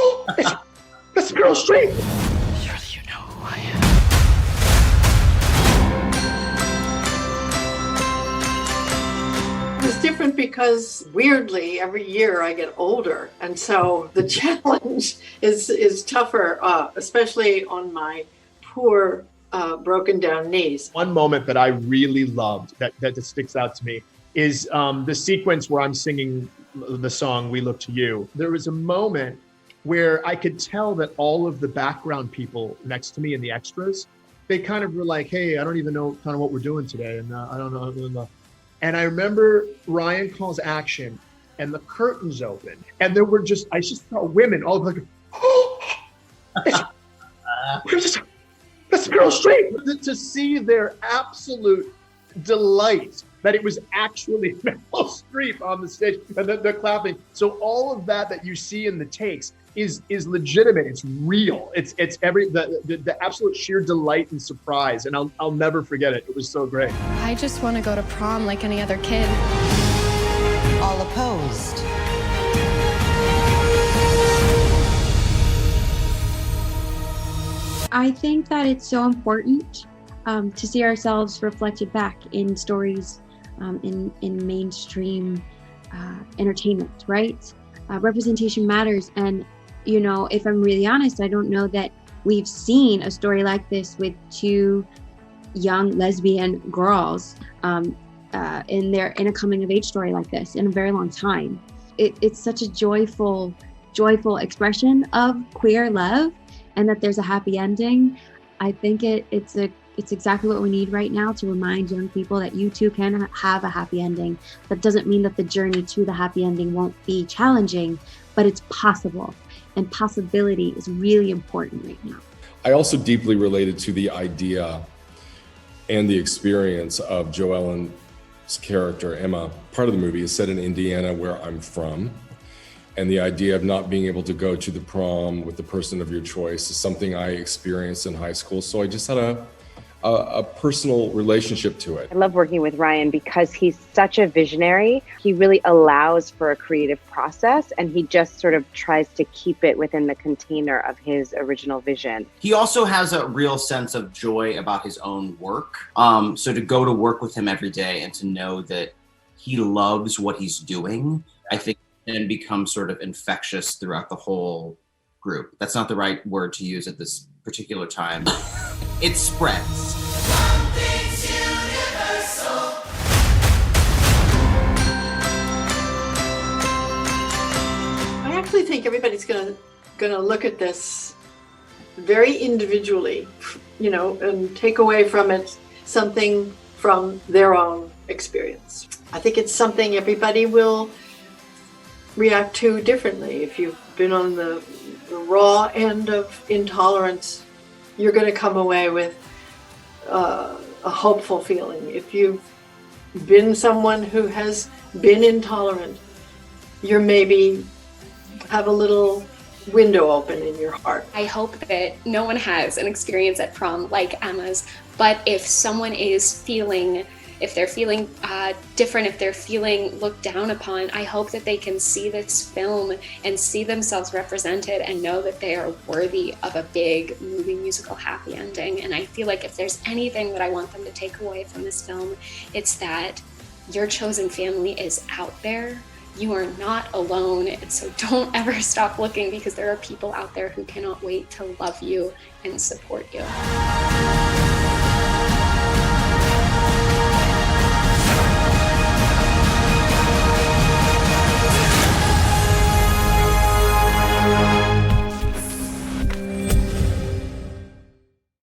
oh, it's Meryl Streep. Surely you know who I am. It's different because weirdly every year I get older, and so the challenge is tougher, especially on my poor broken down knees. One moment that I really loved that just sticks out to me is the sequence where I'm singing the song "We Look to You." There was a moment where I could tell that all of the background people next to me and the extras, they kind of were like, "Hey, I don't even know kind of what we're doing today, and I don't know." And I remember Ryan calls action, and the curtains open, and there were I just saw women all like, "Oh, that's Meryl Streep." To see their absolute delight that it was actually Meryl Streep on the stage, and they're clapping. So all of that you see in the takes is legitimate. It's real. It's the absolute sheer delight and surprise, and I'll never forget it. It was so great. I just want to go to prom like any other kid. All opposed. I think that it's so important to see ourselves reflected back in stories, in mainstream entertainment, right? Representation matters. And, you know, if I'm really honest, I don't know that we've seen a story like this with two young lesbian girls in a coming of age story like this in a very long time. It's such a joyful expression of queer love, and that there's a happy ending. I think it's exactly what we need right now to remind young people that you too can have a happy ending. That doesn't mean that the journey to the happy ending won't be challenging, but it's possible. And possibility is really important right now. I also deeply related to the idea and the experience of Joellen's character, Emma. Part of the movie is set in Indiana, where I'm from. And the idea of not being able to go to the prom with the person of your choice is something I experienced in high school. So I just had a personal relationship to it. I love working with Ryan because he's such a visionary. He really allows for a creative process, and he just sort of tries to keep it within the container of his original vision. He also has a real sense of joy about his own work. So to go to work with him every day and to know that he loves what he's doing, I think and become sort of infectious throughout the whole group. That's not the right word to use at this particular time. It spreads. I actually think everybody's gonna look at this very individually, you know, and take away from it something from their own experience. I think it's something everybody will react to differently. If you've been on the raw end of intolerance, you're going to come away with a hopeful feeling. If you've been someone who has been intolerant, you're maybe have a little window open in your heart. I hope that no one has an experience at prom like Emma's, but if someone is feeling different, if they're feeling looked down upon, I hope that they can see this film and see themselves represented and know that they are worthy of a big movie musical happy ending. And I feel like if there's anything that I want them to take away from this film, it's that your chosen family is out there. You are not alone. And so don't ever stop looking, because there are people out there who cannot wait to love you and support you.